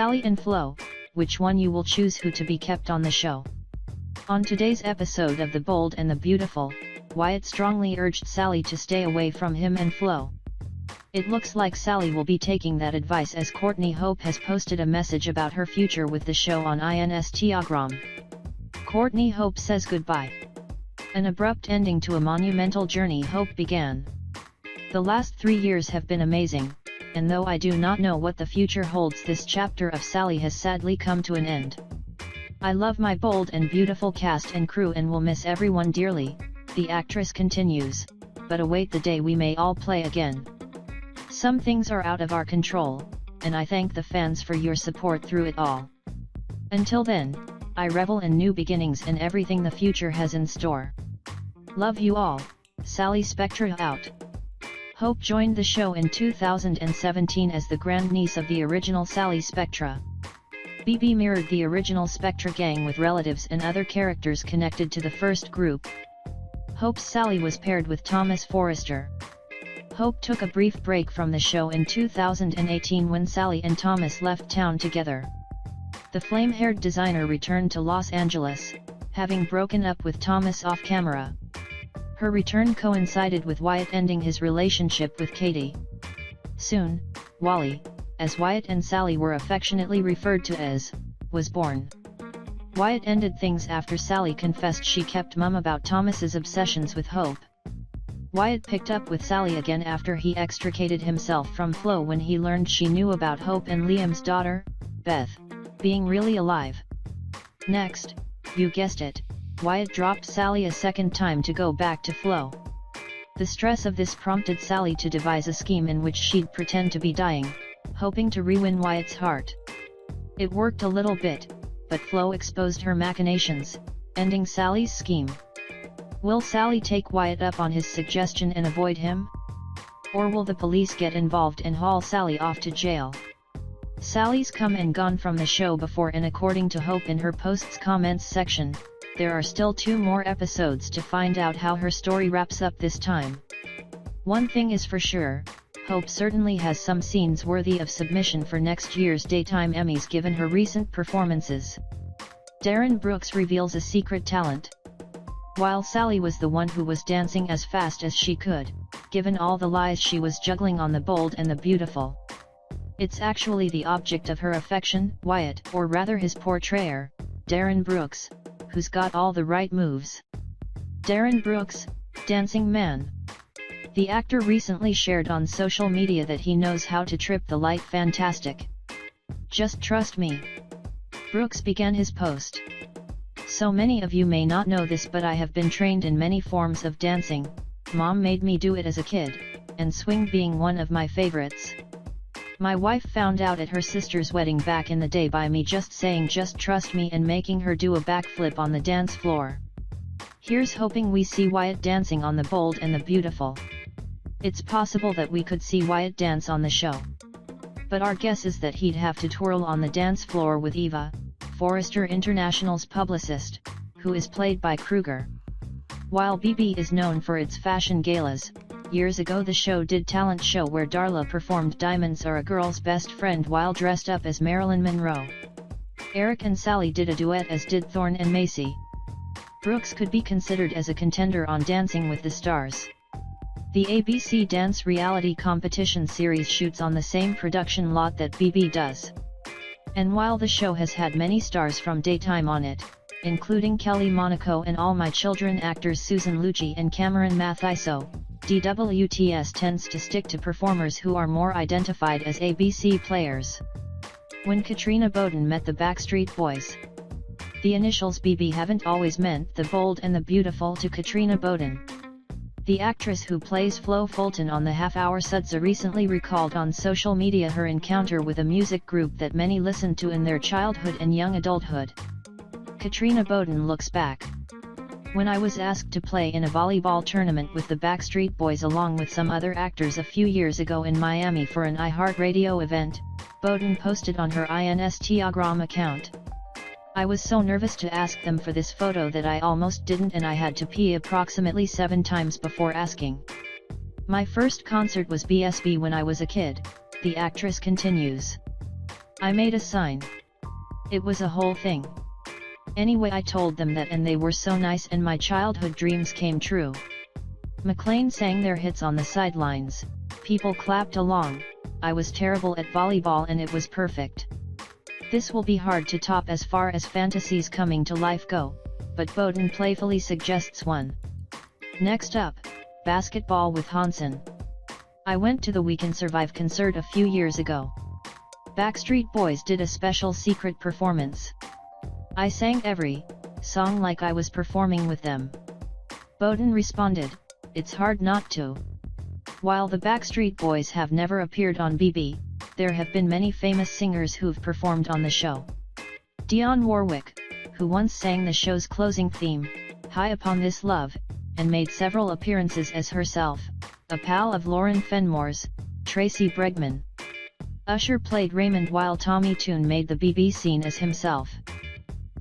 Sally and Flo, which one you will choose who to be kept on the show? On today's episode of The Bold and the Beautiful, Wyatt strongly urged Sally to stay away from him and Flo. It looks like Sally will be taking that advice, as Courtney Hope has posted a message about her future with the show on Instagram. Courtney Hope says goodbye. An abrupt ending to a monumental journey Hope began. The last 3 years have been amazing, and though I do not know what the future holds, this chapter of Sally has sadly come to an end. I love my bold and beautiful cast and crew and will miss everyone dearly, the actress continues, but await the day we may all play again. Some things are out of our control, and I thank the fans for your support through it all. Until then, I revel in new beginnings and everything the future has in store. Love you all, Sally Spectra out. Hope joined the show in 2017 as the grandniece of the original Sally Spectra. BB mirrored the original Spectra gang with relatives and other characters connected to the first group. Hope's Sally was paired with Thomas Forrester. Hope took a brief break from the show in 2018 when Sally and Thomas left town together. The flame-haired designer returned to Los Angeles, having broken up with Thomas off-camera. Her return coincided with Wyatt ending his relationship with Katie. Soon, Wally, as Wyatt and Sally were affectionately referred to as, was born. Wyatt ended things after Sally confessed she kept mum about Thomas's obsessions with Hope. Wyatt picked up with Sally again after he extricated himself from Flo when he learned she knew about Hope and Liam's daughter, Beth, being really alive. Next, you guessed it, Wyatt dropped Sally a second time to go back to Flo. The stress of this prompted Sally to devise a scheme in which she'd pretend to be dying, hoping to re-win Wyatt's heart. It worked a little bit, but Flo exposed her machinations, ending Sally's scheme. Will Sally take Wyatt up on his suggestion and avoid him? Or will the police get involved and haul Sally off to jail? Sally's come and gone from the show before, and according to Hope in her post's comments section, there are still 2 more episodes to find out how her story wraps up this time. One thing is for sure, Hope certainly has some scenes worthy of submission for next year's Daytime Emmys given her recent performances. Darren Brooks reveals a secret talent. While Sally was the one who was dancing as fast as she could, given all the lies she was juggling on The Bold and the Beautiful, it's actually the object of her affection, Wyatt, or rather his portrayer, Darren Brooks, who's got all the right moves. Darren Brooks, dancing man. The actor recently shared on social media that he knows how to trip the light fantastic. Just trust me. Brooks began his post. So many of you may not know this, but I have been trained in many forms of dancing. Mom made me do it as a kid, and swing being one of my favorites. My wife found out at her sister's wedding back in the day by me just saying just trust me and making her do a backflip on the dance floor. Here's hoping we see Wyatt dancing on The Bold and the Beautiful. It's possible that we could see Wyatt dance on the show. But our guess is that he'd have to twirl on the dance floor with Eva, Forrester International's publicist, who is played by Kruger. While BB is known for its fashion galas, years ago the show did talent show where Darla performed Diamonds Are a Girl's Best Friend while dressed up as Marilyn Monroe. Eric and Sally did a duet, as did Thorne and Macy. Brooks could be considered as a contender on Dancing with the Stars. The ABC dance reality competition series shoots on the same production lot that BB does. And while the show has had many stars from daytime on it, including Kelly Monaco and All My Children actors Susan Lucci and Cameron Mathiso, DWTS tends to stick to performers who are more identified as ABC players. When Katrina Bowden met the Backstreet Boys, the initials BB haven't always meant The Bold and the Beautiful to Katrina Bowden. The actress who plays Flo Fulton on the half-hour Sudza recently recalled on social media her encounter with a music group that many listened to in their childhood and young adulthood. Katrina Bowden looks back. When I was asked to play in a volleyball tournament with the Backstreet Boys along with some other actors a few years ago in Miami for an iHeartRadio event, Bowden posted on her Instagram account. I was so nervous to ask them for this photo that I almost didn't, and I had to pee approximately 7 times before asking. My first concert was BSB when I was a kid, the actress continues. I made a sign. It was a whole thing. Anyway, I told them that and they were so nice and my childhood dreams came true. McLean sang their hits on the sidelines, people clapped along. I was terrible at volleyball and it was perfect. This will be hard to top as far as fantasies coming to life go, but Bowden playfully suggests one. Next up, basketball with Hansen. I went to the We Can Survive concert a few years ago. Backstreet Boys did a special secret performance. I sang every song like I was performing with them. Bowden responded, "It's hard not to." While the Backstreet Boys have never appeared on BB, there have been many famous singers who've performed on the show. Dionne Warwick, who once sang the show's closing theme, High Upon This Love, and made several appearances as herself, a pal of Lauren Fenmore's, Tracy Bregman. Usher played Raymond while Tommy Tune made the BB scene as himself.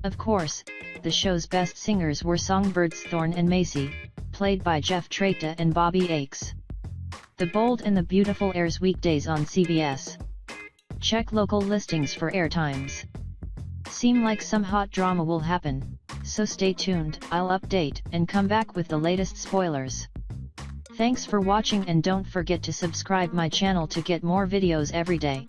Of course, the show's best singers were songbirds Thorne and Macy, played by Jeff Trata and Bobby Akes. The Bold and the Beautiful airs weekdays on CBS. Check local listings for airtimes. Seem like some hot drama will happen, so stay tuned. I'll update and come back with the latest spoilers. Thanks for watching and don't forget to subscribe my channel to get more videos every day.